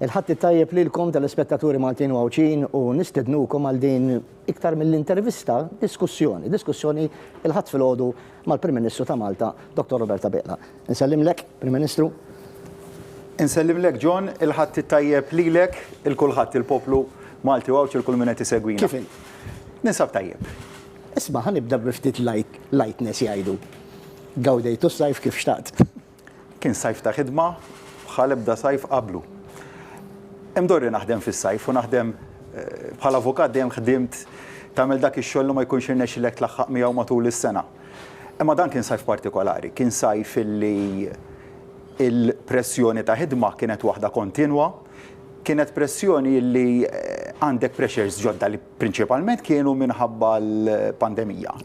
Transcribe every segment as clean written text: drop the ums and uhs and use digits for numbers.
Il-ħadd tajjeb lilkom tal-ispettaturi Maltin u Għawċin u nistednukom għal din iktar mill-intervista diskussjoni il-ħadd fil-ħodu mal-Prim Ministru ta' Malta, Dr. Roberta Beqla. Nsellimlek, Prim Ministru. Nsellimlek, John, il-ħadd tajjeb lilek, il-kulħadd il-poplu Malti u Għawċ il-kull minnet isegwina. Kif? Ninsab tajjeb. Isma' ħanibda b'ftit lightness jgħidu. Gawdejtu s-sajf kif xtaqt. Kien sajf ta' ħidma, bħal ebda sajf qablu. Imdorri naħdem fis-sajf u naħdem bħala avukat dejjem ħdimt tagħmel dak ix-xogħol li ma jkunx irnexxilek tlaħħaq miegħu matul is-sena. Imma dan kien sajf partikolari, kien sajf illi il-pressjoni ta' ħidma kienet waħda kontinwa, kienet pressjoni li għandek pressures ġodda li prinċipalment kienu minħabba l-pandemija.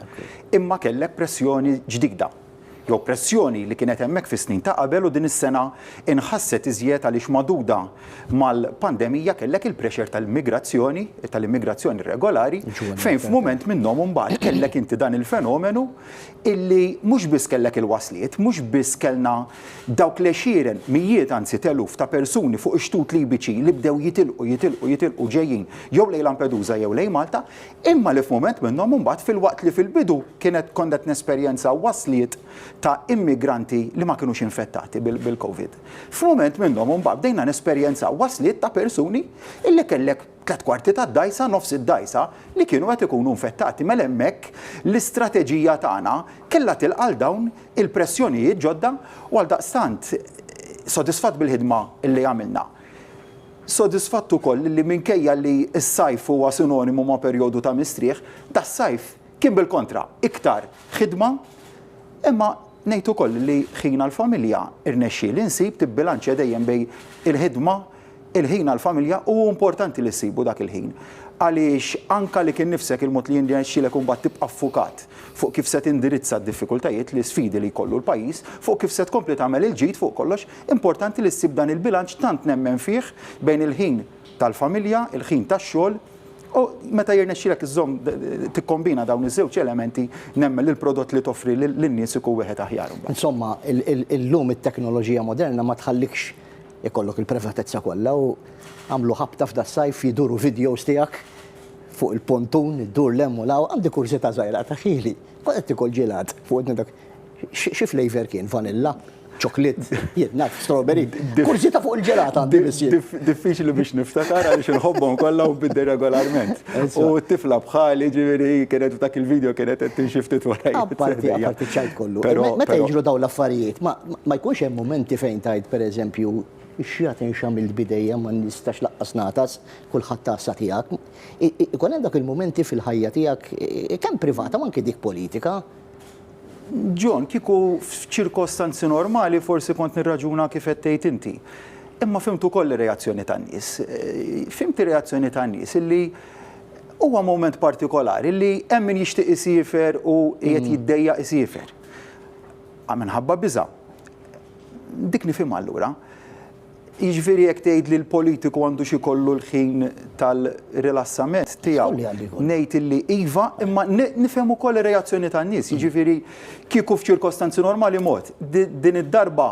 Imma kellek pressjoni ġdida. Jew pressjoni li kienet hemmhekk fis-snin ta' qabel u din is-sena inħasset iżjed għaliex maduda mal-pandemija kellek il-pressure tal-immigrazzjoni regolari fejn f'mument minnhom imbagħad kellek inti dan il-fenomenu illi mhux biss kellek il-wasliet, mhux biss kellna dawk l-għexieren mijiet anzi teluf ta' persuni fuq ix-xtut Libiċi li bdew jitilqu ġejjin jew lejn Lampedusa jew lejn Malta, imma li f'mument minnhom imbagħad fil-waqt li fil-bidu konnet nesperjenza wasliet ta' immigranti li ma kinux infettati bil-Covid. F'mument minnhom imbagħad bdejna nesperjenza wasliet ta' persuni illi kellek 3/4 tad-dajsa, nofs id-dajsa li kienu qed ikunu infettati. Mela hemmhekk l-istrateġija tagħna kellha tilqal dawn il-pressjonijiet ġodda u għaldaqstant sodisfatt bil-ħidma illi għamilna. Sodisfatt ukoll li minkejja li s-sajf huwa sinonimu ma' perjodu ta' mistrieħ, das-sajf kien bil-kontra iktar ħidma imma ngħid ukoll li ħina l-familja irnexxieli nsib tibbilanċja dejjem bejn il-ħidma, il-ħin għall-familja u importanti li ssibu dak il-ħin. Għaliex anka li kien nifsek il-mod li jirnexxielek imbagħad tibqa' affukat fuq kif se tindirizza d-diffikultajiet li sfidi li jkollu l-pajjiż, fuq kif se tkompli tagħmel il-ġid fuq kollox, importanti li ssib dan il-bilanċ tant nemmen fih bejn il-ħin tal-familja, il-ħin tax-xogħol. U meta jirnexxielek iżżomm tikkombina dawn iż-żewġ elementi nemmen li l-prodott li toffri lin-nies ikun wieħed aħjar. Insomma, illum it-teknoloġija moderna ma tħallikx ikollok il-privatezza kollha u għamlu ħabta f'da sajf jiduru videos tiegħek fuq il-pontun, iddur lemmu law, għandi kursita żgħira ta' ħili. Kont qed tikol ġilat fuq dak xi flavor kien vanilla, ċoklit, jiednat, strawberry. Kursita fuq il-ġelata għandi bissier. Diffiċli biex niftakar għaliex inħobbhom kollha u biddi regolarment. U t-tifla bħali ġifieri kienet dak il-video kienet qed tinxi ftit warajja. Apparti ċajt kollu. Meta jiġru dawn l-affarijiet, ma jkunx hemm momenti fejn tajt pereżempju ix-xjat inxam il-bidejja ma nistax laqqas natas kulħadd tassa tiegħek. Ikun hemm dak il-momenti fil-ħajja tiegħek kemm privata ma anke dik politika. John, kieku f'ċirkostanzi normali forsi kont nirraġuna kif qed tgħid inti. Imma fimtu koll ir-reazzjoni tan-nies. Fimti reazzjoni tan-nies illi huwa moment partikolari li hemm min jixtieq isiefer u qiegħed jiddejjaq isiefer. Minħabba biża'. Dik nifhem allura. Jiġifieri jekk tgħid li l-politiku għandu xi kollu l-ħin tal-rilassament tiegħu. Ngħid illi iva, imma nifhem ukoll ir-reazzjoni tan-nies. Jiġifieri kieku f'ċirkostanzi normali mod, din id-darba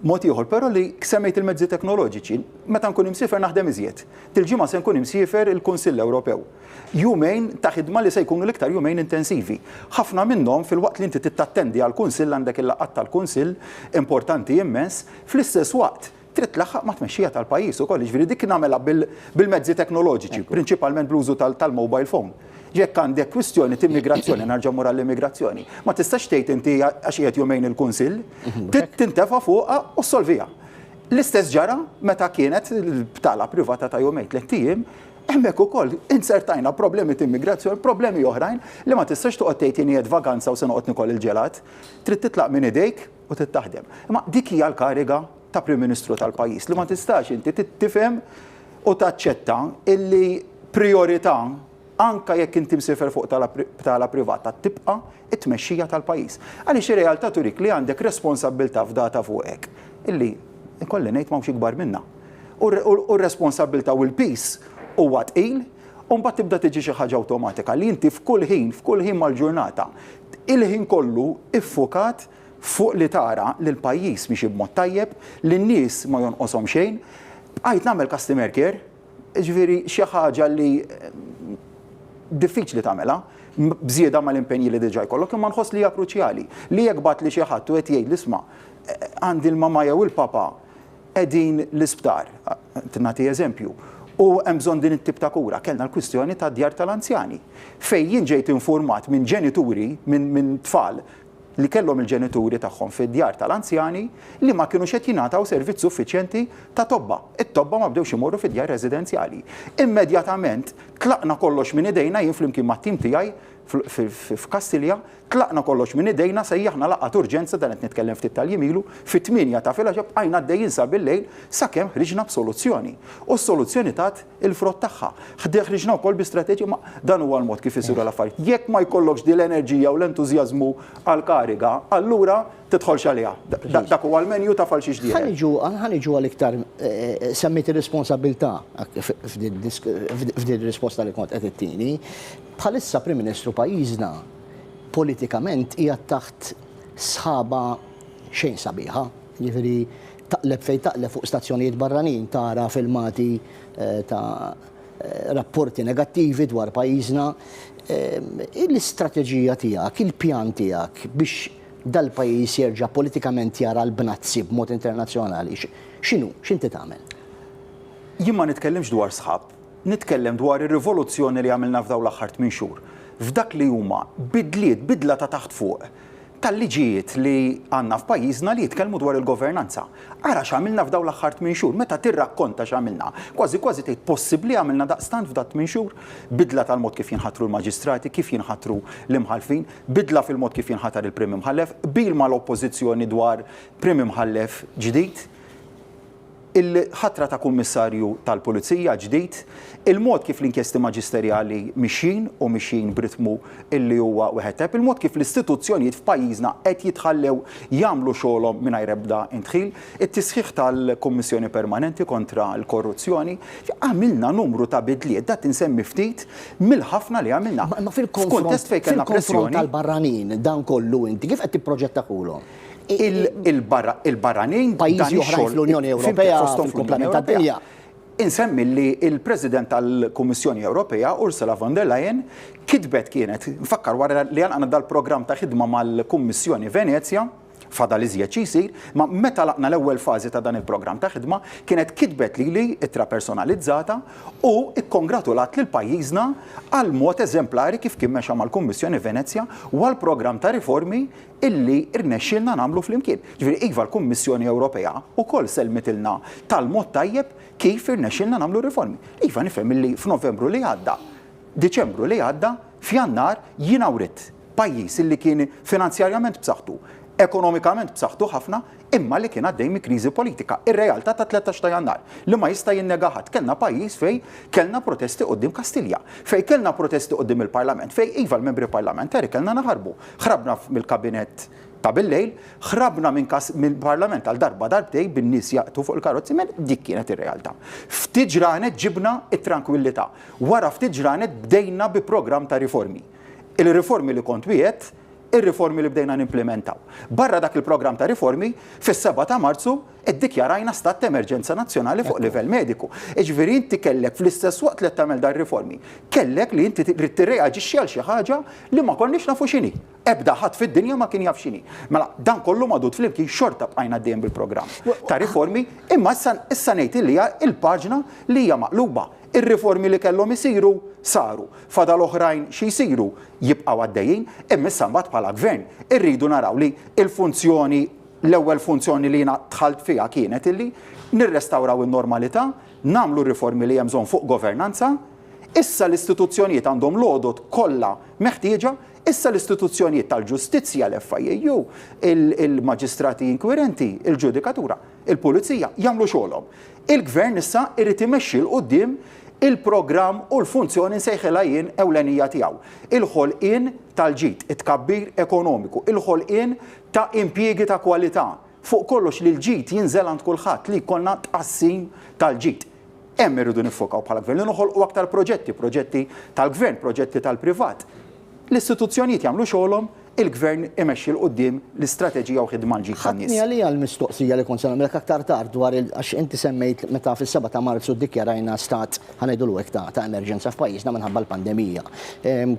mod ieħor, però li semmejt il-mezzi teknoloġiċi, meta nkun imsiefer naħdem iżjed. Til-ġimgħa se nkun imsiefer il-Kunsill Ewropew. Jumejn ta' ħidma li se jkunu l-iktar jumejn intensivi. Ħafna minnhom fil-waqt li inti tittattendi għall-Kunsill għandek il-laqgħat tal-Kunsill importanti immens, fl-istess waqt trid tlaħħaq ma' tmexxija tal-pajjiż ukoll, jiġifieri dik nagħmilha bil-mezzi teknoloġiċi, prinċipalment bl-użu tal-mobile phone. Jekk għandek kwistjoni t-immigrazzjoni, narġa' mura l-immigrazzjoni, ma tistax tgħid inti għax qiegħed jumejn il-Kunsill, tintefa' fuqha u ssolvija. L-istess ġara meta kienet btala privata ta' jumejn 3 ijiem, hemmhekk ukoll insertajna problemi t-immigrazzjoni, problemi oħrajn li ma tistax toqgħod tgħid jien qiegħed vaganza u se noqgħod nikol il-ġelat, trid titlaq minn idejk u tittaħdem. Imma dik hija l-kariga ta' Prim Ministru tal-pajjiż li ma tistax inti tifhem u taċċetta illi priorità anka jekk inti msifer fuq tala privata tibqa' it-tmexxija tal-pajjiż. Għaliex ir-realtà turik li għandek responsabbiltà f'data fuqek illi ikolli ngħid m'hawnx ikbar minnha. U r-responsabbiltà u l-peace huwa tqil u mbagħad tibda tiġi xi ħaġa awtomatika li inti f'kull ħin mal-ġurnata il-ħin kollu iffukat fuq li tara li l-pajjiż mixi b'mod tajjeb, li n-nies ma jonqoshom xejn, Għajt nagħmel customer care, ġifieri xi ħaġa li diffiċli tagħmelha, bżieda mal-impenji li diġà jkollok, imma nħoss li hija kruċjali. Li jekk bat li xi ħadd u qed jgħid l-isma' għandi l-mamma jew il-papa qegħdin l-isptar, nagħti eżempju, u hemm bżonn din it-tip ta' kura. Kellna l-kwistjoni ta' djar tal-anzjani. Fejn jien ġejt informat minn ġenituri, minn tfal li kellhom il-ġenituri tagħhom fid-djar tal-anzjani li ma kienux qed jingħataw servizz suffiċjenti ta' tobba. It-tobba ma bdewx imorru fid-djar residenzjali. Immedjatament tlaqna kollox minn idejna jien flimkien mat-tim tiegħi f'Kastilja, tlaqna kollox minn idejna sejjaħna laqgħat urġenza dan qed nitkellem ftit tal-jimilu fit-8 ta' filgħaġa bqajna għaddejjin sa bil-lejl sakemm ħriġna b'soluzzjoni. U s-soluzzjoni tat il-frott tagħha. Ħriġna wkoll bi strateġija ma dan huwa l-mod kif isiru l-affarijiet. Jekk ma jkollokx din l-enerġija u l-entużjażmu għall-kariga, allura tidħolx għaliha. Dak huwa l-menju ta' falxi ġdieħ. Ħaniġu għal-iktar semmit ir-responsabilità f'din risposta li kont qed ittini. Bħalissa Prim Ministru pajjiżna politikament hija taħt sħaba xejn sabiħa. Jiġifieri taqleb fejn taqleb fuq stazzjonijiet barranin tara filmati ta' rapporti negattivi dwar pajjiżna. L-istrateġija tiegħek, il-pjan tiegħek biex dal-pajjiż jerġa' politikament jara l-bnazzi b'mod internazzjonali, x'inhu? X'inti tagħmel? Jien ma nitkellimx dwar sħab, nitkellem dwar ir-rivoluzzjoni li għamilna f'daw l-aħħar 8 xhur. F'dak li huma bidla ta' taħt fuq tal-liġijiet li għandna f'pajjiżna li jitkellmu dwar il-governanza. Ara x'għamilna f'daw l-aħħar 8 xhur, meta tirrakkonta x'għamilna. Kważi tgħid possibbli għamilna daqstant f'dak 8 xhur. Bidla tal-mod kif jinħatru l-maġistrati, kif jinħatru l-imħalfin, bidla fil-mod kif jinħatar il-Prim Imħallef, bil mal-oppożizzjoni dwar Prim Imħallef ġdid, il-ħatra ta' kummissarju tal-Pulizija ġdid, il-mod kif l-inkjesti maġisterjali mixin u mixin b'ritmu illi huwa wieħed tajb, il-mod kif l-istituzzjonijiet f'pajjiżna qed jitħallew jagħmlu xogħolhom mingħajr ebda intħil, it-tisħiħ tal-Kummissjoni Permanenti kontra l-Korruzzjoni, għamilna numru ta' bidliet dat insemmi ftit mill-ħafna li għamilna. Ma fil-konfront tal-barranin dan kollu inti kif qed tipproġettatulhom? Il-barranin pajjiżi oħrajn fl-Unjoni Ewropea fil-komplement tad-dinja. Insemmi li il-President tal-Kummissjoni Ewropea, Ursula von der Leyen, kitbet kienet, nfakkar wara li għandna dal-programm ta' ħidma mal-Kummissjoni Venezja, fadal iżjed xi jsir, ma meta laqna l-ewwel fażi ta' dan il-programm ta' ħidma kienet kitbet lili ittra personalizzata u ikkongratulat lil pajjiżna għal mod eżemplari kif kien mexa mal-Kummissjoni Venezja u għal programm ta' riformi illi irnexxilna nagħmlu flimkien. Ġifieri iva l-Kummissjoni Ewropea wkoll selmitilna tal-mod tajjeb kif irnexxilna nagħmlu riformi. Iva nifhem illi f'Novembru li għadda, Diċembru li għadda, f'Jannar jiena writt pajjiż illi kien finanzjarjament b'saħħtu, ekonomikament b'saħħtu ħafna, imma li kien għaddej mi kriżi politika. Ir-realtà ta' 13 ta' Jannar li ma jista' jinnega ħadd. Kellna pajjiż fej kellna protesti qudiem Kastilja, fej kellna protesti qudiem il-Parlament, fej iva l-membri parlamentari kellna naħarbu. Ħrabna mill-kabinett ta' bil-lejl, ħrabna mill-Parlament għal darba darbtej bin-nies jaqtu fuq il-karozzi, dik kienet ir-realtà. Ftit ġranet ġibna it-tranquillità. Wara ftit ġranet bdejna bi programm ta' riformi. Il-riformi li kont wieħed ir-riformi li bdejna nimplementaw. Barra dak il-programm ta' riformi, fis-7 ta' Marzu iddikjarajna stat ta' emerġenza nazzjonali fuq livell mediku. Ġifieri inti kellek fl-istess waqt li tagħmel dar riformi, kellek li inti trid tirreaġixxi għal xi ħaġa li ma konniex nafu x'inhi. Ebda ħadd fid-dinja ma kien jaf x'inhi. Mela dan kollu madud flimkien xorta bqajna dejjem bil-programm ta' riformi, imma issa ngħid li hija il-paġna li hija maqluba. Ir-riformi li kellhom isiru saru, fadal oħrajn xi jsiru jibqgħu għaddejjin, imma issa mbagħad bħala gvern irridu naraw li il-funzjoni l-ewwel funzjoni li jiena dħalt fiha kienet illi nirrestawraw in-normalità, nagħmlu riformi li hemm bżonn fuq governanza, issa l-istituzzjonijiet għandhom l-għodot kollha meħtieġa, issa l-istituzzjonijiet tal-ġustizzja l-FIU, il-maġistrati inkwirenti, il-ġudikatura, il-pulizija jagħmlu xogħolhom. Il-gvern issa irid imexxi l quddiem il-programm u l-funzjoni nsejħilha jien ewlenija tiegħu. Il-ħolqien tal-ġid, it-tkabbir ekonomiku, il-ħolqien ta' impjiegi ta' kwalità. Fuq kollox li l-ġid jinżel għand kulħadd li jkollna tqassim tal-ġid. Hemm irridu niffokaw bħala gvern li noħolqu aktar proġetti tal-gvern, proġetti tal-privat. L-istituzzjonijiet jagħmlu xogħolhom, il-gvern imexxi l-qoddim l-istrateġija u ħidma l-ġid tan-nies. Ħadni għalija l-mistoqsija li kont se nagħmilek aktar tard dwar għax inti semmejt meta fis-7 ta' Marzu ddikjarajna stat ħanejdulu hekk ta' emerġenza f'pajjiżna minħabba l-pandemija.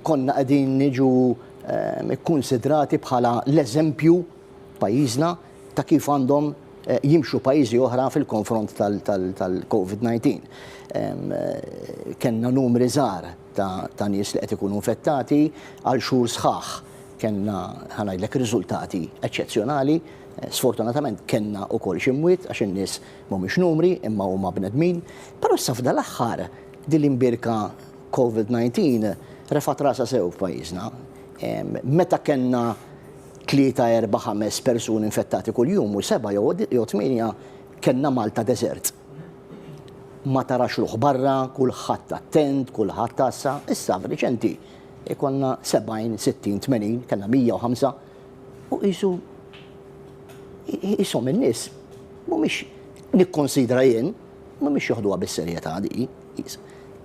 Konna qegħdin niġu kkunsidrati bħala l-eżempju pajjiżna ta' kif għandhom jimxu pajjiżi oħra fil-konfront tal-COVID-19. Kenna numri żgħar ta' nies li qed ikunu infettati għal xhur sħaħ. Kenna ħanajdlek riżultati eċċezzjonali, sfortunatament kenna wkoll xi mwiet għax in-nies mhumiex numri imma huma bnedmin, però issa f'dan l-aħħar din l-imbirka COVID-19 refat rasa sew f'pajjiżna. Meta kenna 3, 4, 5 persuni infettati kuljum u 7 jew 8 kenna Malta desert. Ma tarax ruħ barra, kulħadd attent, kulħadd tassa, issa f'riċenti ikonna 70, 60, 80, kellna 105 u jisom in-nies mhumiex nikkonsidra jien mhumiex joħduha bis-serjetà di.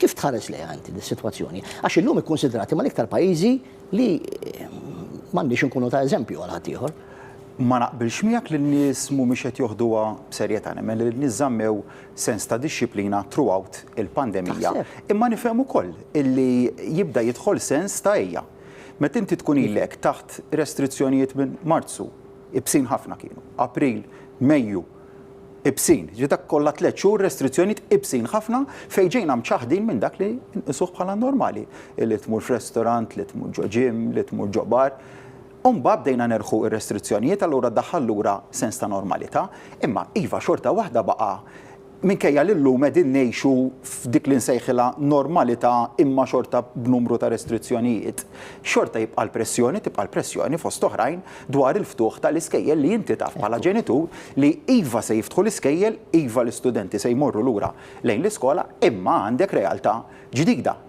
Kif tħares lejha inti dis-sitwazzjoni? Għax illum ikkonsidrati mal-iktar pajjiżi li m'għandix inkunu ta' eżempju għal ħadd ieħor. Ma naqbilx miegħek li n-nies mhumiex qed joħduha b'serjetà, nemmen li n-nies żammew sens ta' dixxilpina throughout il-pandemija. Imma nifhem ukoll illi jibda jidħol sens ta' ejja. Meta inti tkun ilek taħt restrizzjonijiet minn Marzu, ibsin ħafna kienu, April, Mejju, ibsin. Ġidak kollha 3 xhur restrizzjonijiet ibsin ħafna fejn ġejna mċaħdin minn dak li nsuh bħala normali. Li tmur f'restorant, li tmur ġo ġim, li tmur ġo bar. Umba bdejna nerħu ir-restrizzjonijiet, allura daħħal lura sens ta' normalità, imma iva xorta waħda baqa' minkejja li llum qegħdin ngħixu f'dik li nsejħilha normalità imma xorta b'numru ta' restrizzjonijiet. Xorta jibqa' l-pressjoni, tibqa' l-pressjoni fost oħrajn dwar il-ftuħ tal-iskejjel li inti taf bħala ġenitur li iva se jiftħu l-iskejjel, iva l-istudenti se jmorru lura lejn l-iskola, imma għandek realtà ġdida.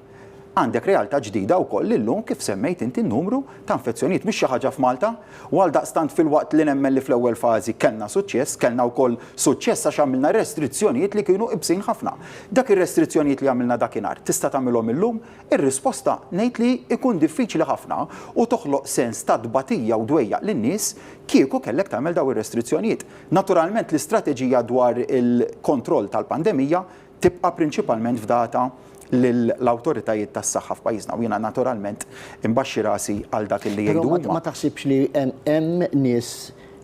Għandek realtà ġdida wkoll illum kif semmejt inti n-numru ta' infezzjonijiet mhix xi ħaġa f'Malta u għaldaqstant fil-waqt li nemmen li fl-ewwel fażi kellna suċċess, kellna wkoll suċċess għax għamilna restrizzjonijiet li kienu qibsin ħafna. Dak ir-restrizzjonijiet li għamilna dakinhar tista' tagħmilhom illum, ir-risposta ngħid li ikun diffiċli ħafna u toħloq sens ta' dbatija u dwejja lin-nies kieku kellek tagħmel daw ir-restrizzjonijiet. Naturalment l-istrateġija dwar il-kontroll tal-pandemija tibqa' prinċipalment f'data l-autoritajiet tas-saħħa f'pajjiżna u jiena naturalment imbaxxi rasi għal dak li jgħidu huma. Ma taħsibx li hemm nies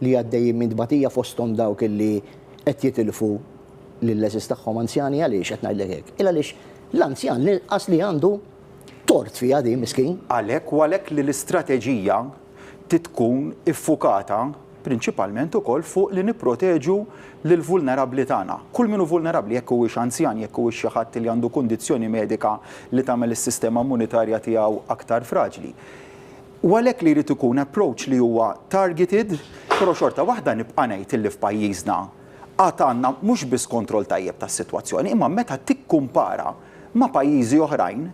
li għaddejjin minn dbatija fosthom dawk li qed jitilfu lill-leżis tagħhom anzjani għaliex qed ngħidlek hekk. Il għaliex l-anzjan linqas li għandu tort fiha di miskin. Għalhekk u għalhekk li l-istrateġija tkun iffukata prinċipalment ukoll fuq li nipproteġu lil vulnerabbli tagħna. Kull minnu vulnerabbli jekk huwiex anzjan, jekk huwiex xi ħadd li għandu kundizzjoni medika li tagħmel is-sistema immunitarja tiegħu aktar fraġli. U għalhekk li jrid ikun approach li huwa targeted, però xorta waħda nibqa' ngħid illi f'pajjiżna għad għandna mhux biss kontroll tajjeb tas-sitwazzjoni, imma meta tikkumpara ma' pajjiżi oħrajn,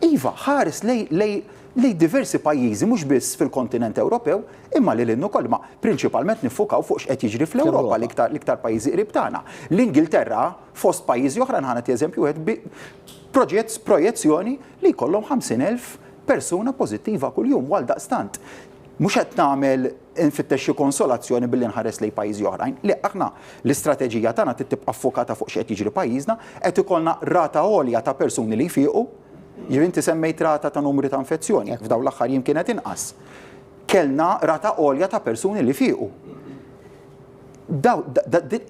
iva ħares lej diversi pajjiżi mhux biss fil-kontinent Ewropew, imma li l-innu koll ma prinċipalment nifukaw fuq x'qed jiġri fl-Ewropa l-iktar pajjiżi qrib tagħna. L-Ingilterra fost pajjiżi oħra ħanet eżempju wieħed projezzjoni li jkollhom 50,000 persuna pożittiva kuljum għaldaqstant. Mhux qed nagħmel infittex xi konsolazzjoni billi nħares lejn pajjiżi oħrajn. Li aħna l-istrateġija tagħna tibqa' ffokata fuq x'qed jiġri pajjiżna, qed ikollna rata għolja ta' persuni li jfiequ. Inti semmejt rata ta' numri ta' infezzjoni, f'daw l-aħħar jiem kienet inqas. Kellna rata għolja ta' persuni li fiequ.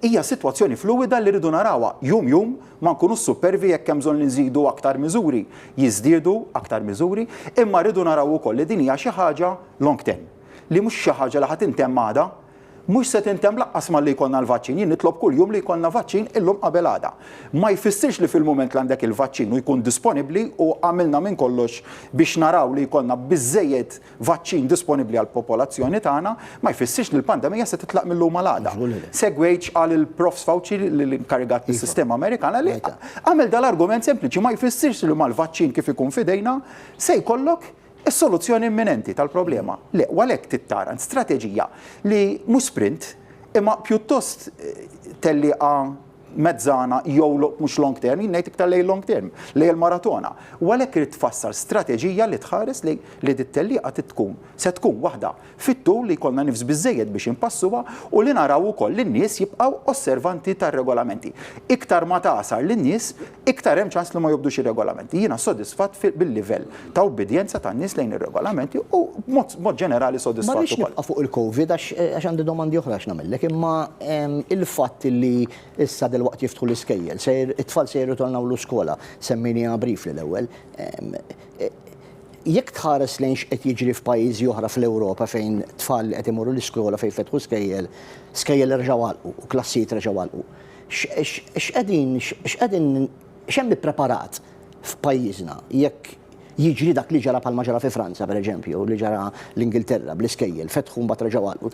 Hija sitwazzjoni fluwida li rridu narawha jum ma nkunux supervi jekk hemm bżonn li nżidu aktar miżuri, jiżdiedu aktar miżuri, imma rridu naraw ukoll li din hija xi ħaġa long term. Li mhux xi ħaġa li ħadd intemm għada, mhux se tintemm laqqas ma li jkollna l-vaċċin, jien nitlob kuljum li jkollna vaċċin illum qabel għada. Ma jfissirx li fil-mument li għandek il-vaċċin u jkun disponibbli u għamilna minn kollox biex naraw li jkollna biżżejjed vaċċin disponibbli għall popolazzjoni tagħna, ma jfissirx li l-pandemija se titlaq mill-lum għal-għada. Segwejx għal il-Prof Fauci l-inkarigat mis-sistema Amerikana li għamel dal-argument sempliċi ma jfissirx li ma l-vaċċin kif ikun fidejna se jkollok is-soluzzjoni imminenti tal-problema. Le, għalhekk tittara strateġija li mhux sprint imma pjuttost telliqa mezzana jew mhux long term, jien ngħid iktar lej long term, lej il-maratona. U għalhekk irid tfassal strateġija li tħares li dit-tellieqa se tkun waħda fit-tul li jkollna nifs biżejjed biex impassuha u li naraw ukoll li n-nies jibqgħu osservanti tar-regolamenti. Iktar ma taqsar lin-nies, iktar hemm ċans li ma jobdux ir-regolamenti. Jiena sodisfatt bil-livell ta' ubbidjenza tan-nies lejn ir-regolamenti u mod ġenerali sodisfatt ukoll. Ma nibqa' fuq il-COVID għax għandi domandi oħra x'nagħmellek, imma il-fatt li issa delwaqt jiftħu l-iskejjel, it-tfal se jirritornaw l-iskola, semmini brief l-ewwel. Jekk tħares lejn x'qed jiġri f'pajjiżi oħra fl-Ewropa fejn tfal qed imorru l-iskola fejn fetħu skejjel irġgħu għalqu u klassijiet reġgħu għalqu. X'hemm ippreparat f'pajjiżna jekk jiġri dak li ġara bħalma ġara fi Franza, pereżempju, li ġara l-Ingilterra bl-iskejjel, fetħu mbagħad reġgħu għalqu.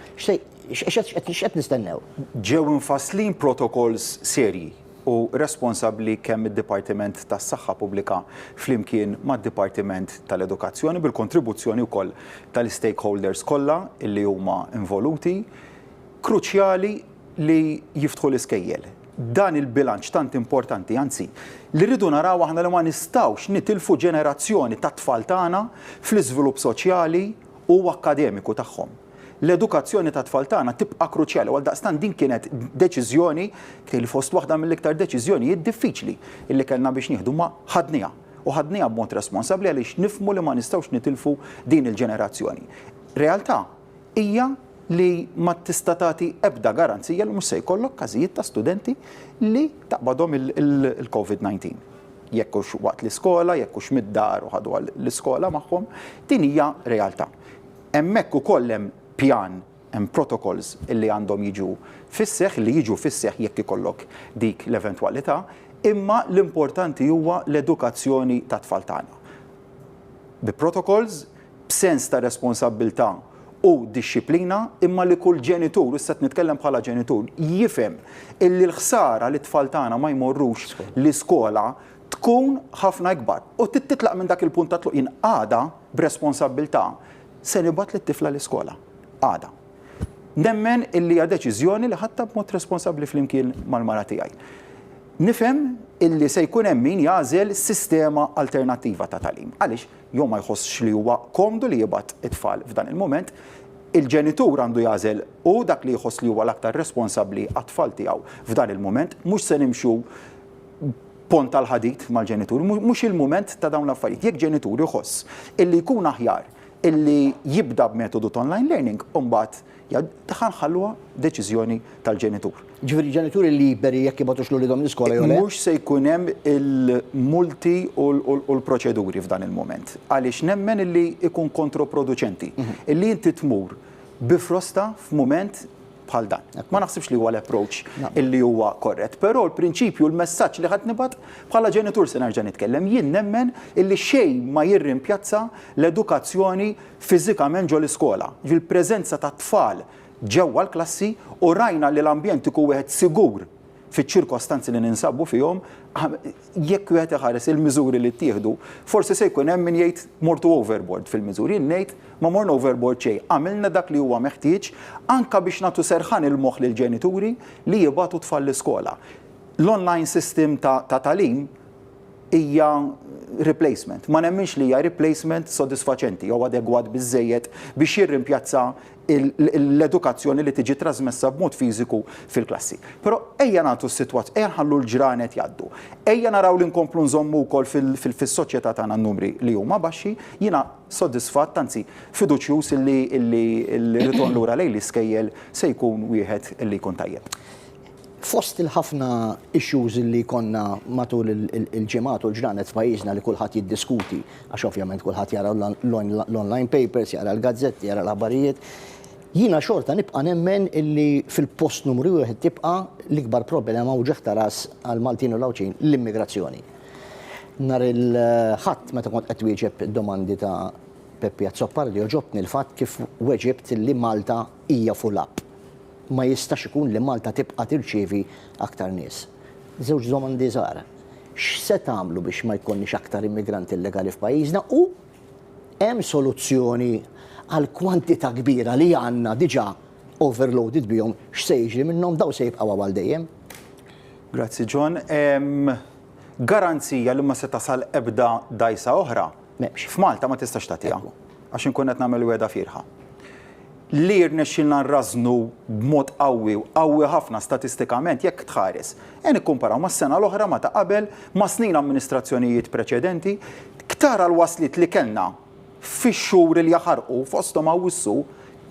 X'qed nistennew? Ġew infasslin protokolls serji u responsabbli kemm id-Dipartiment tas-Saħħa Pubblika flimkien mad-Dipartiment tal-Edukazzjoni bil-kontribuzzjoni wkoll tal-stakeholders kollha illi huma involuti, kruċjali li jiftħu l-iskejjel. Dan il-bilanċ tant importanti, anzi, li rridu naraw aħna li ma nistgħux nitilfu ġenerazzjoni ta' tfal tagħna fl-iżvilupp soċjali u akkademiku tagħhom. L-edukazzjoni ta' tfal tagħna tibqa' kruċjali għal daqstant din kienet deċiżjoni li fost waħda mill-iktar deċiżjonijiet diffiċli illi kellna biex nieħdu ma ħadniha u ħadniha b'mod responsabbli għaliex nifhmu li ma nistgħux nitilfu din il-ġenerazzjoni. Realtà hija li ma tista' tagħti ebda garanzija li mhux se jkollok każijiet ta' studenti li taqbadhom il-COVID-19. Jekk hux waqt l-iskola, jekk hux mid-dar u ħadu l-iskola magħhom, din hija realtà. Hemmhekk ukoll hemm pjan, hemm protokolls illi għandhom jiġu fis-seħħ, li jiġu fis-seħħ jekk ikollok dik l-eventwalità, imma l-importanti huwa l-edukazzjoni ta' tfal tagħna. Bi protokolls, b'sens ta' responsabbiltà u disċiplina, imma li kull ġenitur, issa nitkellem bħala ġenitur, jifhem illi l-ħsara li tfal tagħna ma jmorrux l-iskola tkun ħafna ikbar. U titlaq minn dak il-punt ta' tluq għada b'responsabbiltà se nibgħat lit-tifla l-iskola. Għada. Nemmen illi hija deċiżjoni li ħadta b'mod responsabbli flimkien mal-mara tiegħi. Nifhem illi se jkun hemm min jagħżel sistema alternattiva ta' tagħlim. Għaliex jew ma jħossx li huwa komdu li jibgħat it-tfal f'dan il-mument, il-ġenitur għandu jagħżel u dak li jħoss li huwa l-aktar responsabbli għat-tfal tiegħu f'dan il-mument, mhux se nimxu pont tal-ħadid mal-ġenitur, mhux il-mument ta' dawn l-affarijiet. Jekk ġenitur jħoss illi jkun aħjar illi jibda b'metodu ta' online learning, mbagħad ħalluha deċiżjoni tal-ġenitur. Ġifieri ġenituri liberi jekk jibgħatux lulidhom l-iskola jew le? Mhux se jkun hemm il-multi u l-proċeduri f'dan il-mument. Għaliex nemmen illi ikun kontroproduċenti. Illi inti tmur bifrosta f'mument bħal dan. Ma naħsibx li huwa l-approach illi huwa korrett, però l-prinċipju l-messaġġ li ħadd nibgħat bħala ġenitur se nerġa' nitkellem, jien nemmen illi xejn ma jirrimpjazza l-edukazzjoni fiżikament ġol iskola. Il-preżenza ta' tfal ġewwa l-klassi u rajna li l-ambjent ikun wieħed sigur fiċ-ċirkostanzi li ninsabu fihom, jekk wieħed iħares il-miżuri li ttieħdu, forsi se jkun hemm min jgħid mortu overboard fil-miżuri, ngħid ma morna overboard xejn. Għamilna dak li huwa meħtieġ anke biex nagħtu serħan il-moħħ lill-ġenituri li jibgħatu tfal l-iskola. L-online system ta' tagħlim hija replacement. Ma nemminx li hija replacement sodisfaċenti jew adegwat biżżejjed biex jirrimpjazza l-edukazzjoni li tiġi trasmessa b'mod fiżiku fil-klassi. Però ejja nagħtu s-sitwazzjoni, ejja nħallu l-ġranet jgħaddu. Ejja naraw li nkomplu nżommu wkoll fis-soċjetà tagħna n-numri li huma baxxi, jiena sodisfatt, anzi fiduċjuż illi l-ritorn lura lejn l-iskejjel se jkun wieħed illi jkun tajjeb. Fost il-ħafna issues li konna matul il-ġimgħat u l-ġranet f'pajjiżna li kulħadd jiddiskuti, għax ovvjament kulħadd jara l-online papers, jara l-gazzetti, jara l-aħbarijiet, jiena xorta nibqa' nemmen illi fil-post numru wieħed tibqa' l-ikbar problema u ġeħ ta' ras għal Maltin u l-Awċin l-immigrazzjoni. Nhar il-ħadd meta kont qed wieġeb domandi ta' Peppi Azzopardi ġobni l-fatt kif weġibt li Malta hija full up. Ma jistax ikun li Malta tibqa' tirċievi aktar nies. Żewġ domandi żgħar. X'se tagħmlu biex ma jkollniex aktar immigranti illegali f'pajjiżna u hemm soluzzjoni għal kwantità kbira li għandna diġà overloaded bihom x'se jiġri minnhom daw se jibqgħu għal dejjem? Grazzi, John. Garanzija li ma se tasal ebda dajsa oħra. M'hemmx. F'Malta ma tistax tagħtiha. Għax inkun qed nagħmel weda firħa. Li rnexxilna nrażnu b'mod qawwi u qawwi ħafna statistikament jekk tħares. Nikkumparaw mas-sena l-oħra ma ta' qabel ma' snin amministrazzjonijiet preċedenti, ktar għal-waslit li kellna fix-xhur li jaħarqu f'osthom Awwissu,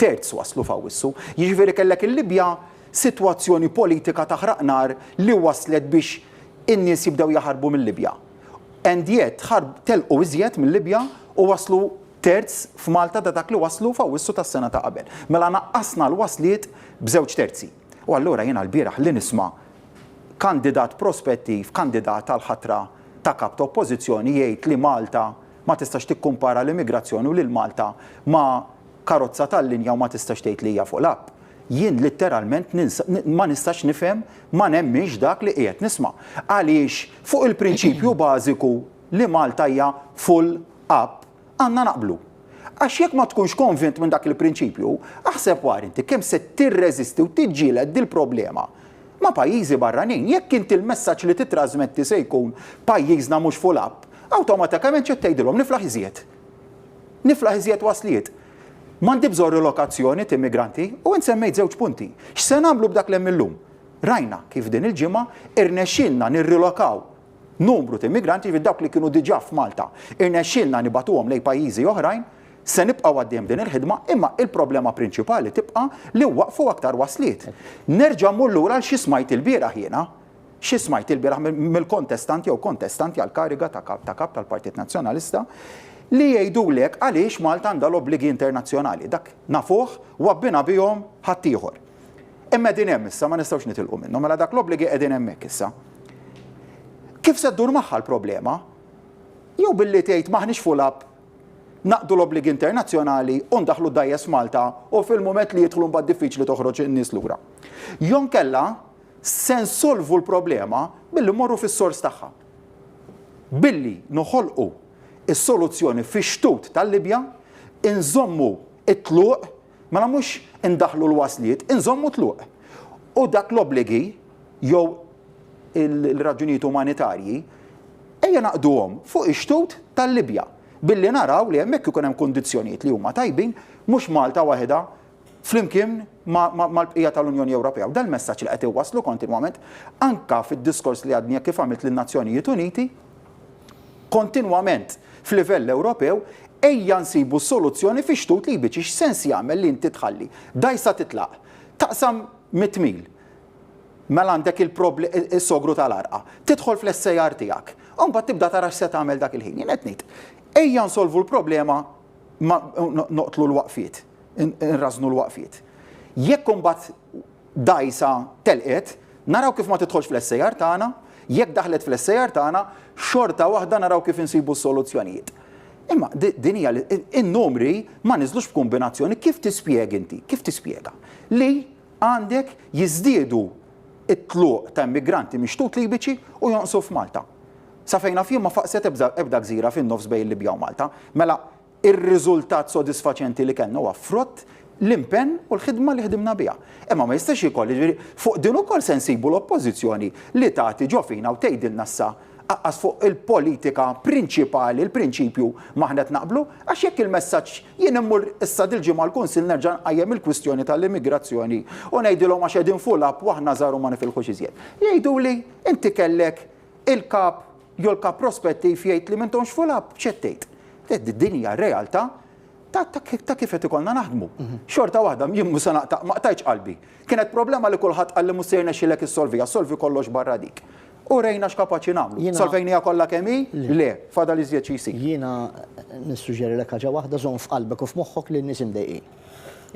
terz waslu f'Awwissu. Jiġifieri kellek il-Libja sitwazzjoni politika ta' ħraqnar li waslet biex in-nies jibdew jaħarbu mill-Libja. And yet telqu iżjed mill-Libja u waslu terz f'Malta ta' dak li waslu f'Awwissu tas-sena ta' qabel. Mela naqqasna l-wasliet b'żewġ terzi. U allura jiena l-bieraħ li nisma' kandidat prospettiv, kandidat tal-ħatra ta' kap ta' oppożizzjoni jgħid li Malta ma tistax tikkumpara l-immigrazzjoni u lil Malta ma' karozza tal-linja u ma tistax tgħid li hija fuq l-app. Jien letteralment ma nistax nifhem ma nemmix dak li qiegħed nisma'. Għaliex fuq il-prinċipju bażiku li Malta hija full app għandna naqblu. Għax jekk ma tkunx konvint minn dak il-prinċipju, aħseb war inti kemm se tirreżisti u tiġġieled dil-problema ma' pajjiżi barranin, jekk inti l-messaġġ li titrasmetti se jkun pajjiżna mhux full app, awtomatikament ċed tgħidilhom niflaħ iżjed. Niflaħ iżjed wasliet. M'għandi bżonn rilokazzjoni ta' immigranti u nsemmejt żewġ punti. X'se nagħmlu b'dak l illum? Rajna kif din il-ġimgħa irnexxilna nirrilokaw numru ta' immigranti fid dawk li kienu diġà f'Malta. Irnexxilna nibatuhom lejn pajjiżi oħrajn, se nibqgħu għaddejjem din il-ħidma, imma il-problema prinċipali tibqa' li waqfu aktar wasliet. Nerġa' mmur lura għal xi smajt il-bieraħ jiena. Xi smajt il-bieraħ mill-kontestanti jew kontestanti għal kariga ta' kap tal-Partit Nazzjonalista li jgħidulek għaliex Malta għandha l-obbligi internazzjonali. Dak nafuh u għabbina bihom ħaddieħor. Imma din hemm issa ma nistgħux nitilqu minnhom, mela dak l-obbligi qegħdin hemmhekk issa. Kif se ddur magħha l-problema? Jew billi tgħid maħniex full app naqdu l-obbligi internazzjonali u ndaħlu dajjes Malta u fil-mument li jidħlu mbagħad diffiċli toħroġ in-nies lura. Jon kella se nsolvu l-problema billi morru fis-sors tagħha. Billi noħolqu is-soluzzjoni fix-xtut tal-Libja, inżommu it-tluq, mela mhux indaħlu l-wasliet, inżommu tluq. U dak l-obbligi jew il-raġunijiet umanitarji ejja naqduhom fuq ix-xtut tal-Libja. Billi naraw li hemmhekk ikun hemm kundizzjonijiet li huma tajbin mhux Malta waħda flimkien mal-bqija tal-Unjoni Ewropea. U dal-messaġġ li qed iwasslu kontinwament anke fid-diskors li għadni kif għamilt lin-Nazzjonijiet Uniti kontinwament f'livell Ewropew ejja nsibu soluzzjoni fi xtut li biċi x'sens jagħmel li inti tħalli. Dajsa titlaq, taqsam mit-tmil. Mela għandek il-sogru tal-arqa. Tidħol fl-SAR tiegħek. U mbagħad tibda tara x'se tagħmel dak il-ħin. Jien qed ngħid. Ejja nsolvu l-problema noqtlu l-waqfiet, nrażnu l-waqfiet. Jekk imbagħad dajsa telqet, naraw kif ma tidħolx fl-SAR tagħna, jekk daħlet fl-SAR tagħna, xorta waħda naraw kif insibu s-soluzzjonijiet. Imma din hija in-numri ma niżlux b'kombinazzjoni kif tispjega inti, kif tispjega li għandek jiżdiedu it-tluq ta' immigranti mixtut libiċi u jonqsu f'Malta. Sa fejna fihom ma faqset ebda gżira fin-nofs bejn Libja u Malta, mela ir-riżultat sodisfaċenti li kellna huwa frott l-impenn u l-ħidma li ħdimna biha. Imma ma jistax ikoll fuq din ukoll se nsibu l-oppożizzjoni li tagħti ġofina u tgħidilna issa aqqas fuq il-politika prinċipali, il-prinċipju maħnet naqblu, għax jekk il-messaġġ jien immur issa dil-ġimgħa l-Kunsill nerġa' nqajjem il-kwistjoni tal-immigrazzjoni u ngħidilhom għax qegħdin full app waħna żaru ma nifilħux iżjed. Jgħiduli inti kellek il-kap jew l-kap prospettiv jgħid li m'intomx full app ċettejt. Din hija realtà ta' kif qed ikollna naħdmu. Xorta waħda jien mhux se naqta' ma qtajtx qalbi. Kienet problema li kulħadd qal li mhux se jirnexxilek issolvija, solvi kollox barra dik. U rejna x'kapaċi nagħmlu. Solvejnija kollha kemm hi? Le, fadal iżjed xi jsir. Jiena nissuġġeri lek ħaġa waħda żomm f'qalbek u f'moħħok li n-nies imdejqin.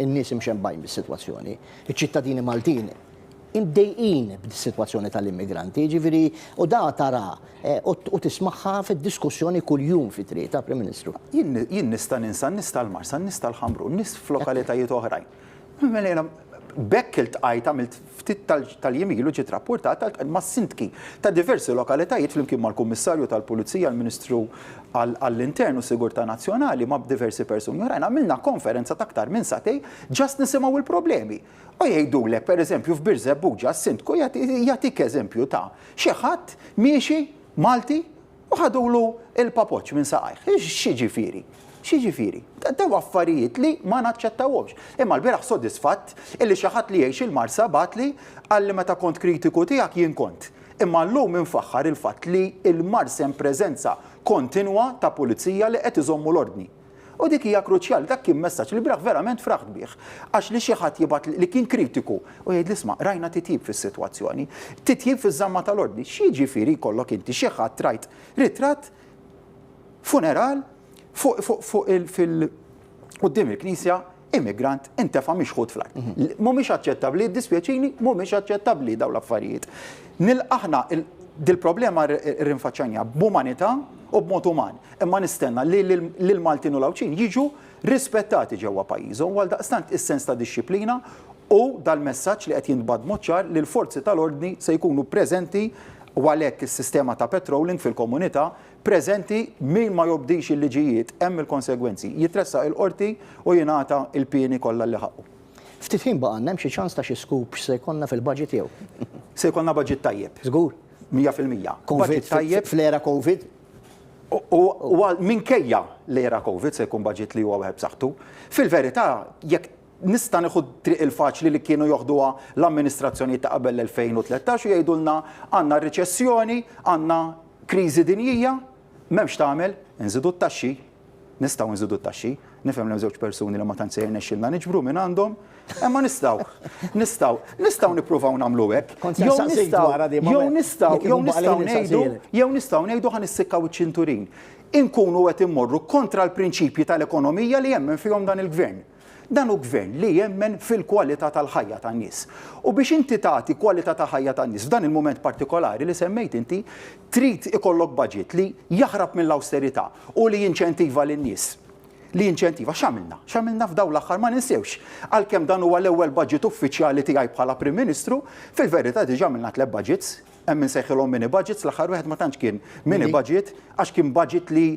In-nies imxembajn bis-sitwazzjoni. Iċ-ċittadini Maltin imdejqin b'sitwazzjoni tal-immigranti, ġifieri u da tara u tismaħħa fid-diskussjoni kuljum fit-triq ta' Prim Ministru. Jien nista' ninsa n-nies tal-Marsa, n-nies tal-Ħambru, n-nies f'lokalitajiet oħrajn. bekk il-tqajt għamilt ftit tal-jemilu ġiet rapportat ma' sindki ta' diversi lokalitajiet flimkien mal-Kummissarju tal-Pulizija, l-Ministru għall-Internu Sigurtà Nazzjonali ma' diversi persuni oħrajn għamilna konferenza ta' aktar minn satej ġast nisimgħu il-problemi. U jgħidulek, pereżempju, f'Birzebbuġa s-sindku jagħtik eżempju ta' xi ħadd miexi Malti u ħadulu il-papoċ minn saqajh. X'jiġifieri? Daw affarijiet li ma naċċettawhomx. Imma l-bieraħ sodisfatt illi xi ħadd li jgħix il-Marsa batli għalli meta kont kritiku tiegħek jien kont. Imma llum infaħħar il-fatt li l-Mars hemm preżenza kontinwa ta' pulizija li qed iżommu l-ordni. U dik hija kruċjali, dak kien messaġġ li bieraħ verament fraħt bih. Għax li xi ħadd jibgħat li kien kritiku u jgħid isma' rajna titjib fis-sitwazzjoni, titjib fiż-żamma tal-ordni. X'jiġifieri jkollok inti xi ħadd rajt ritratt funeral quddiem il-Knisja immigrant intefa' mixħud fl-art. Mhumiex aċċettabbli, dispjaċini, mhumiex aċċettabbli dawn l-affarijiet. Aħna dil-problema rinfaċċajnija b'umanità u b'mod uman. Imma nistenna li l-Maltin u l-Awċin jiġu rispettati ġewwa pajjiżhom għal daqstant is-sens ta' dixxiplina u dal-messaġġ li qed jinbagħad mod ċar li l-forzi tal-ordni se jkunu preżenti u għalhekk is-sistema ta' patrolling fil-komunità preżenti min ma jobdix il-liġijiet hemm il-konsegwenzi. Jitressaq il-qorti u jingħata il-pieni kollha li ħaqqu. Ftit ħin baqa' hemm xi ċans ta' xi scoop se jkollna fil-budget jew. Se jkollna budget tajjeb. Żgur. 100%. Budget tajjeb fl-era Covid. U minkejja l-era Covid se jkun budget li huwa wieħed b'saħħtu. Fil-verità jekk nista' nieħu triq il-faċli li kienu joħduha l-amministrazzjoni ta' qabel l-2013 u jgħidulna għandna riċessjoni, għandna kriżi dinjija, m'hemmx tagħmel, inżidu t-taxxi, nistgħu nżidu t-taxxi, nifhem li żewġ persuni li ma tant se jirnexxilna niġbru minn għandhom, imma nistgħu nippruvaw nagħmlu hekk. Jew nistgħu ngħidu ħanissikkaw iċ-ċinturin. Inkunu qed immorru kontra l-prinċipji tal-ekonomija li jemmen fihom dan il-gvern. Dan hu gvern li jemmen fil-kwalità tal-ħajja tan-nies. U biex inti tagħti kwalità ta' ħajja tan-nies f'dan il-mument partikolari li semmejt inti, trid ikollok budget li jaħrab mill-awsterità u li jinċentiva lin-nies. Li jinċentiva x'għamilna f'dawn l-aħħar ma ninsewx. Għalkemm dan huwa l-ewwel budget uffiċjali tiegħi bħala Prim Ministru, fil-verità diġà għamilna 3 budgets, hemm insejħilhom mini budgets, l-aħħar wieħed ma tantx kien mini budget għax kien budget li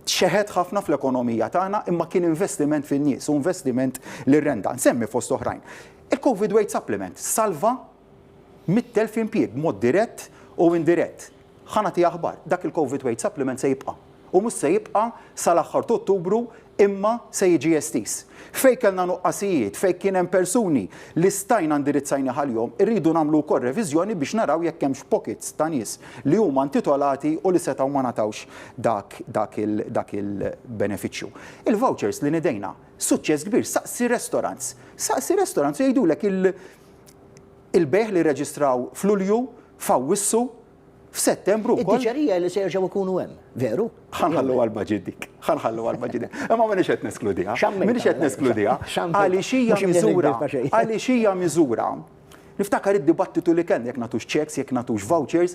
xeħed ħafna fl-ekonomija tagħna imma kien investiment fin-nies u investiment lir-renda. Nsemmi fost oħrajn. Il-COVID Weight Supplement salva 100,000 impjieg mod dirett u indirett. Ħanati aħbar, dak il-COVID Weight Supplement se jibqa'. U mhux se jibqa' sal-aħħar ta' Ottubru imma se jiġi estis. Fejn kellna nuqqasijiet, fejn kien hemm persuni li stajna ndirizzajna ħalihom, irridu nagħmlu wkoll reviżjoni biex naraw jekk hemmx pockets ta' nies li huma intitolati u li setgħu ma nagħtawx dak il-benefiċċju. Il-vouchers li nidejna, suċċess kbir, saqsi restaurants jgħidulek il-beħ li reġistraw f'Lulju f'Awwissu f'Settembru wkoll. Id-diċerija li se jerġgħu ikunu hemm, veru? Ħanħallu għal-budget dik. Imma m'inhiex qed neskludiha. M'inhiex qed neskludiha. Għaliex hija miżura. Niftakar id-dibattitu li kien jekk nagħtux checks, jekk nagħtux vouchers,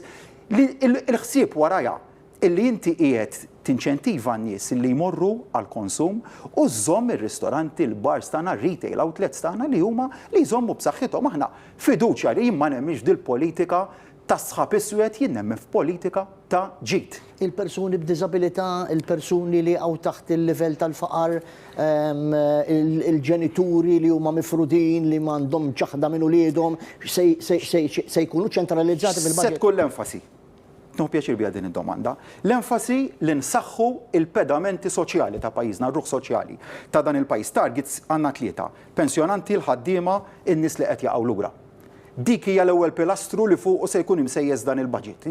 li l-ħsieb warajha illi inti qiegħed tinċentiva n-nies li jmorru għall-konsum u żomm ir-ristoranti, l-bars tagħna, retail outlets tagħna li huma li jżommu b'saħħithom. Aħna fiduċja li ma nemmix dil-politika ta' sħab iswed jien nemmen f'politika ta' ġid. Il-persuni b'diżabilità, il-persuni li għaw taħt il-livell tal-faqar, il-ġenituri li huma mifrudin li m'għandhom ċaħda minn uliedhom, se jkunu ċentralizzati fil-budget. Se tkun l-enfasi. Nħu pjaċir bija din id-domanda. L-enfasi li nsaħħu il-pedamenti soċjali ta' pajjiżna, r-ruħ soċjali ta' dan il-pajjiż. Targets għandna 3: pensjonanti, l-ħaddiema, in-nies li qed jaqgħu lura. Dik hija l-ewwel pilastru li fuq se jkun imsejjes dan il-budget.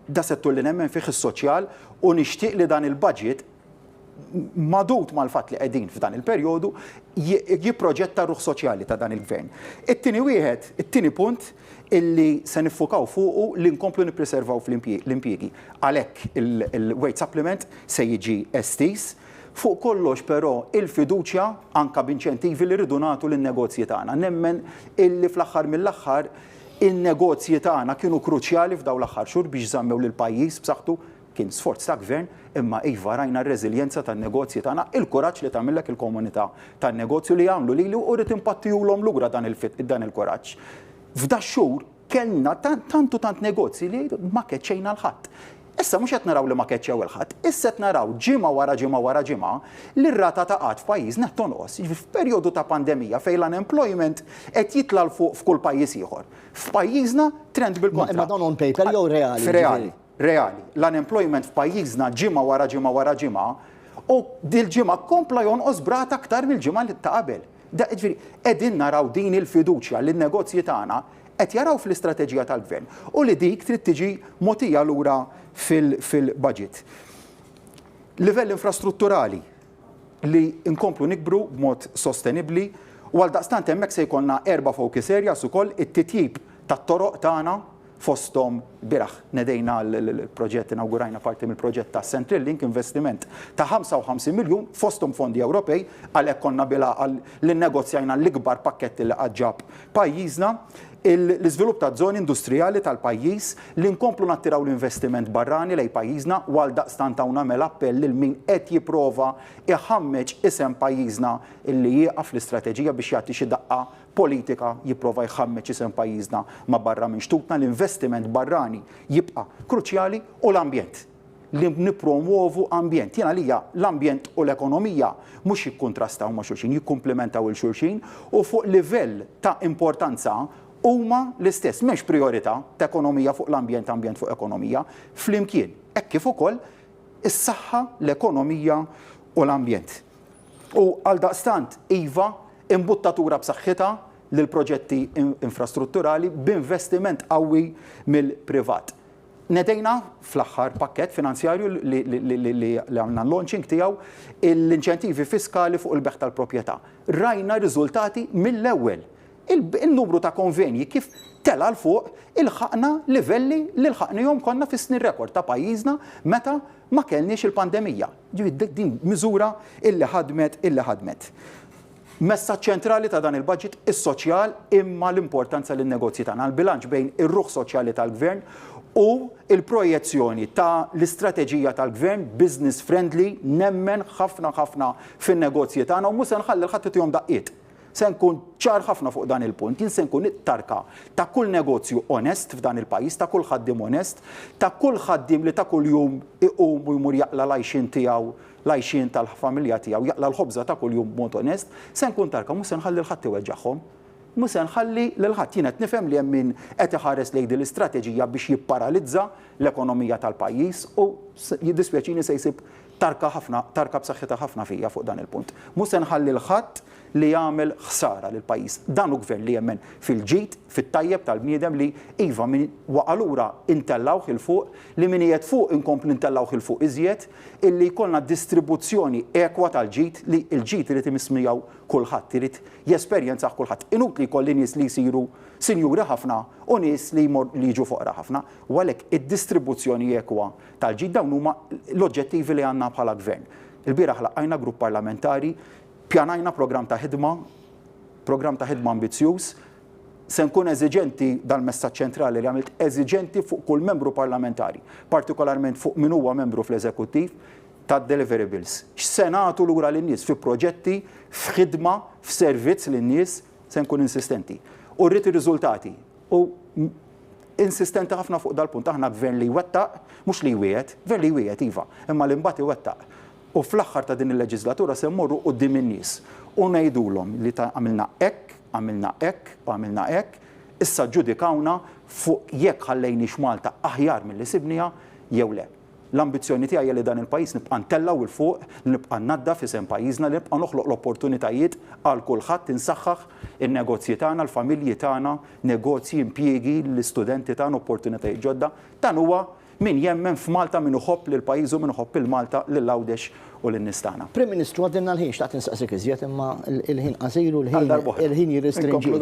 Da settur li nemmen fih is-soċjal u nixtieq li dan il-budget madut mal-fatt li qegħdin f'dan il-perjodu jipproġetta ruħ soċjali ta' dan il-gvern. It-tieni punt illi se niffukaw fuqu li nkomplu nippreservaw fl-impjiegi. Għalhekk il-weight supplement se jiġi estis. Fuq kollox però il-fiduċja anka b'inċentivi li rridu nagħtu lin-negozji tagħna. Nemmen illi fl-aħħar mill-aħħar in-negozji tagħna kienu kruċjali f'dawn l-aħħar xhur biex żammew lil pajjiż b'saħħtu kien sforz ta' gvern, imma iva rajna r-reżiljenza tan-negozji tagħna, il-kuraġġ li tagħmilek il-komunità tan-negozju li jagħmlu lili u rrid impattihulhom lura dan il-kuraġġ. F'da xhur kellna tant negozji li ma keċċejna l-ħadd. Issa mhux qed naraw li ma keċċew il-ħadd, issa qed naraw ġimgħa wara ġimgħa li r-rata ta' qatt f'pajjiżna qed tonqos. F'perjodu ta' pandemija fejn l-unemployment qed jitla l fuq f'kull pajjiż ieħor. F'pajjiżna trend bil-kontra. Imma dan on paper jew reali? Reali. L-unemployment f'pajjiżna ġimgħa wara ġimgħa u dil-ġimgħa kompla jonqos brata aktar mill-ġimgħa li ta' qabel. Qegħdin naraw din il-fiduċja li n-negozji tagħna qed jaraw fl-istrateġija tal-gvern u li dik trid tiġi mogħtija lura fil-budget. Livell infrastrutturali li nkomplu nikbru b'mod sostenibbli u għal daqstant hemmhekk se jkollna 4 focus areas ukoll it-titjib tat-toroq tagħna fosthom biraħ nedejna l-proġett inaugurajna parti mill-proġett ta' Central Link investiment ta' 55 miljun fosthom fondi Ewropej għalhekk konna bilha li nnegozjajna l-ikbar pakketti li qaġġab pajjiżna l-iżvilupp ta' żoni industrijali tal-pajjiż li nkomplu nattiraw l-investiment barrani lejn pajjiżna u għal daqstant hawn nagħmel appell lil min qed jipprova iħammeġ isem pajjiżna illi jieqaf l-istrateġija biex jagħti xi daqqa politika jipprova jħammeġ isem pajjiżna ma' barra minn xtutna l-investiment barrani jibqa' kruċjali u l-ambjent. Li nippromuovu ambjent. Jiena lija l-ambjent u l-ekonomija mhux jikkuntrastaw ma' xulxin, jikkumplementaw il-xulxin u fuq livell ta' importanza huma l-istess, m'hemmx priorità ta' ekonomija fuq l-ambjent, ambjent fuq ekonomija, flimkien. Hekk kif ukoll is-saħħa, l-ekonomija u l-ambjent. U għal daqstant iva imbuttatura b'saħħitha lil proġetti infrastrutturali b'investiment qawwi mill-privat. Nedejna fl-aħħar pakkett finanzjarju li għamna launching tiegħu l-inċentivi fiskali fuq il-beħ tal-proprjetà. Rajna riżultati mill-ewwel. Il-numru ta' konvenji kif tela l-fuq il-ħaqna livelli li l-ħaqnihom konna fis-snin rekord ta' pajjiżna meta ma kellniex il-pandemija. Din miżura illi ħadmet. Messaġġ ċentrali ta' dan il-budget is-soċjal imma l-importanza lin-negozji tagħna, l-bilanċ bejn ir-ruħ soċjali tal-gvern u il-projezzjoni ta' l-istrateġija tal-gvern business friendly nemmen ħafna fin-negozji tagħna u mhux se nħalli l-ħadd itihom daqqiet. Se nkun ċar ħafna fuq dan il-punt, jien se nkun it-tarka ta' kull negozju onest f'dan il-pajjiż, ta' kull ħaddiem onest, ta' kull ħaddiem li ta' kuljum iqum u jmur jaqla l-għajxin tiegħu, l-għajxin tal-familja tiegħu, jaqla l-ħobża ta' kuljum b'mod onest, se nkun tarka mhux se nħalli l-ħadd iweġġaħħom. Mhux se nħalli l-ħadd jien qed nifhem li hemm min qed iħares lejn l-istrateġija biex jipparalizza l-ekonomija tal-pajjiż u jiddispjaċini se jsib tarka b'saħħitha ħafna fija fuq dan il-punt. Mhux se nħalli l-ħadd li jagħmel ħsara lil pajjiż. Dan hu gvern li jemmen fil-ġid, fit-tajjeb tal-bniedem li iva min waqalura intellawh il fuq li min qiegħed fuq inkomplu intellawh il fuq iżjed illi jkollna distribuzzjoni ekwa tal-ġid li l-ġid irid imismijaw kulħadd, irid jesperjenzah kulħadd. Inutli jkolli nies li jsiru sinjuri ħafna u nies li jiġu foqra ħafna. U għalhekk id-distribuzzjoni ekwa tal-ġid dawn huma l-oġġettivi li għandna bħala gvern. Il-bieraħ laqajna grupp parlamentari pjanajna program ta' ħidma ambizzjuż, se nkun eżiġenti dal-messaġġ ċentrali li għamilt eżiġenti fuq kull membru parlamentari, partikolarment fuq min huwa membru fl-eżekuttiv ta' deliverables. X'se nagħtu lura lin-nies fi proġetti, f'ħidma, f'servizz lin-nies se nkun insistenti. U rrid ir-riżultati. U insistenti ħafna fuq dal-punt aħna gvern li jwettaq, mhux li jwiegħed, gvern li jwiegħed iva, imma li mbagħad iwettaq. U fl-aħħar ta' din il-leġislatura se mmorru quddiem in-nies u ngħidulhom li għamilna hekk, issa ġudikawna fuq jekk ħallejniex Malta aħjar milli sibniha jew le. L-ambizzjoni tiegħi li dan il-pajjiż nibqa' ntellaw il fuq, nibqa' naddaf isem pajjiżna, nibqa' noħloq l-opportunitajiet għal kulħadd insaħħaħ in-negozji tagħna, l-familji tagħna, negozji, impjiegi, l-istudenti tagħna, opportunitajiet ġodda. Dan huwa min jemmen f'Malta min uħobb lil pajjiżu min uħobb il-Malta lil-Għawdex u lin-nistana. Prim Ministru għadinna l-ħin xtaqt nistaqsik iżjed imma il-ħin qasiru il-ħin jirrestrinġi.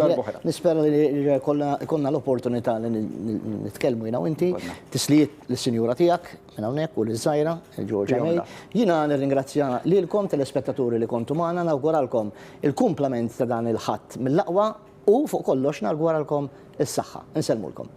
Nispera li konna l-opportunità li nitkellmu jiena u inti tisliet lis-sinjura tiegħek minn hawnhekk u liż-żgħira il-Georgia May. Jiena nirringrazzja lilkom telespettaturi li kontu magħna, nawguralkom il-kumplament ta' dan il-ħadd mill-aqwa u fuq kollox nawguralkom is-saħħa. Insellmulkom.